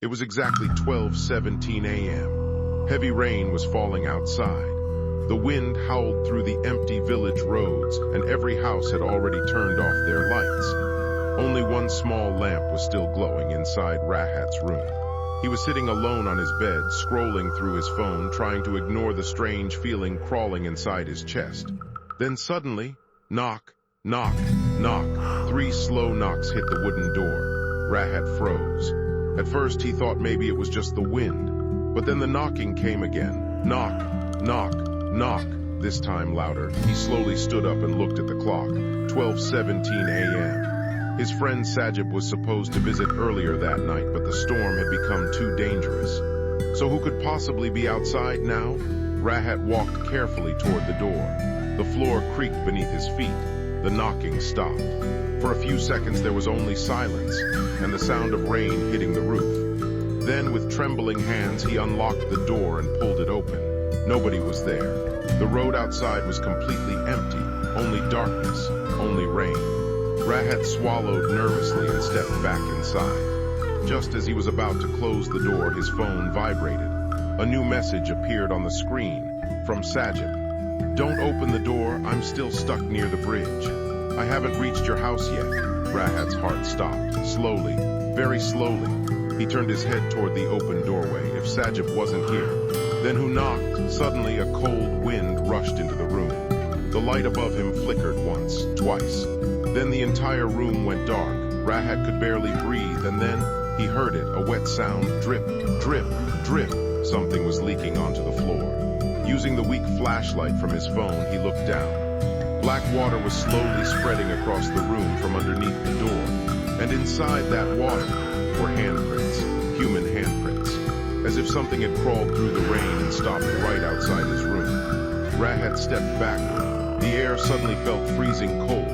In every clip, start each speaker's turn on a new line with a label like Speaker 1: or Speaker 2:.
Speaker 1: It was exactly 12:17 a.m. Heavy rain was falling outside. The wind howled through the empty village roads, and every house had already turned off their lights. Only one small lamp was still glowing inside Rahat's room. He was sitting alone on his bed, scrolling through his phone, trying to ignore the strange feeling crawling inside his chest. Then suddenly, knock, knock, knock. 3 slow knocks hit the wooden door. Rahat froze. At first, he thought maybe it was just the wind. But then the knocking came again. Knock, knock, knock. This time louder. He slowly stood up and looked at the clock. 12:17 a.m. His friend Sajib was supposed to visit earlier that night, but the storm had become too dangerous. So who could possibly be outside now? Rahat walked carefully toward the door. The floor creaked beneath his feet. The knocking stopped. For a few seconds there was only silence, and the sound of rain hitting the roof. Then, with trembling hands, he unlocked the door and pulled it open. Nobody was there. The road outside was completely empty. Only darkness, only rain. Rahat swallowed nervously and stepped back inside. Just as he was about to close the door, his phone vibrated. A new message appeared on the screen from Sajib. "Don't open the door, I'm still stuck near the bridge. I haven't reached your house yet." Rahat's heart stopped. Slowly, very slowly, he turned his head toward the open doorway. If Sajib wasn't here, then who knocked? Suddenly, a cold wind rushed into the room. The light above him flickered once, twice. Then the entire room went dark. Rahat could barely breathe, and then he heard it, a wet sound, drip, drip, drip. Something was leaking onto the floor. Using the weak flashlight from his phone, he looked down. Black water was slowly spreading across the room from underneath the door, and inside that water were handprints, human handprints, as if something had crawled through the rain and stopped right outside his room. Rahat stepped backward. The air suddenly felt freezing cold.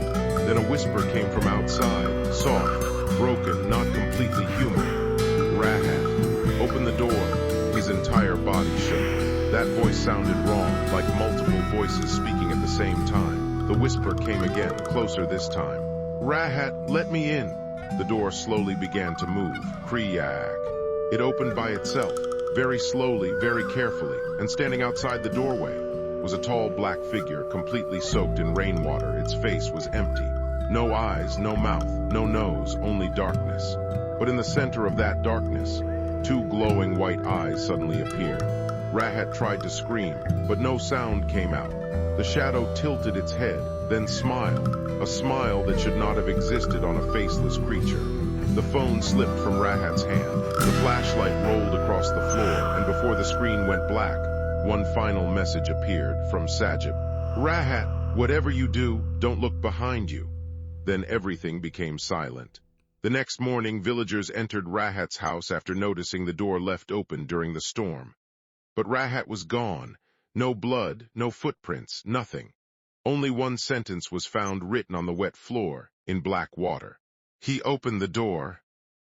Speaker 1: Then a whisper came from outside, soft, broken, not completely human. "Rahat, open the door." His entire body shook. That voice sounded wrong, like multiple voices speaking at the same time. The whisper came again, closer this time. "Rahat, let me in." The door slowly began to move. Kriyak. It opened by itself, very slowly, very carefully, and standing outside the doorway was a tall black figure, completely soaked in rainwater. Its face was empty. No eyes, no mouth, no nose, only darkness. But in the center of that darkness, 2 glowing white eyes suddenly appeared. Rahat tried to scream, but no sound came out. The shadow tilted its head, then smiled, a smile that should not have existed on a faceless creature. The phone slipped from Rahat's hand. The flashlight rolled across the floor, and before the screen went black, one final message appeared from Sajib. "Rahat, whatever you do, don't look behind you." Then everything became silent. The next morning, villagers entered Rahat's house after noticing the door left open during the storm. But Rahat was gone. No blood, no footprints, nothing. Only one sentence was found written on the wet floor, in black water. He opened the door,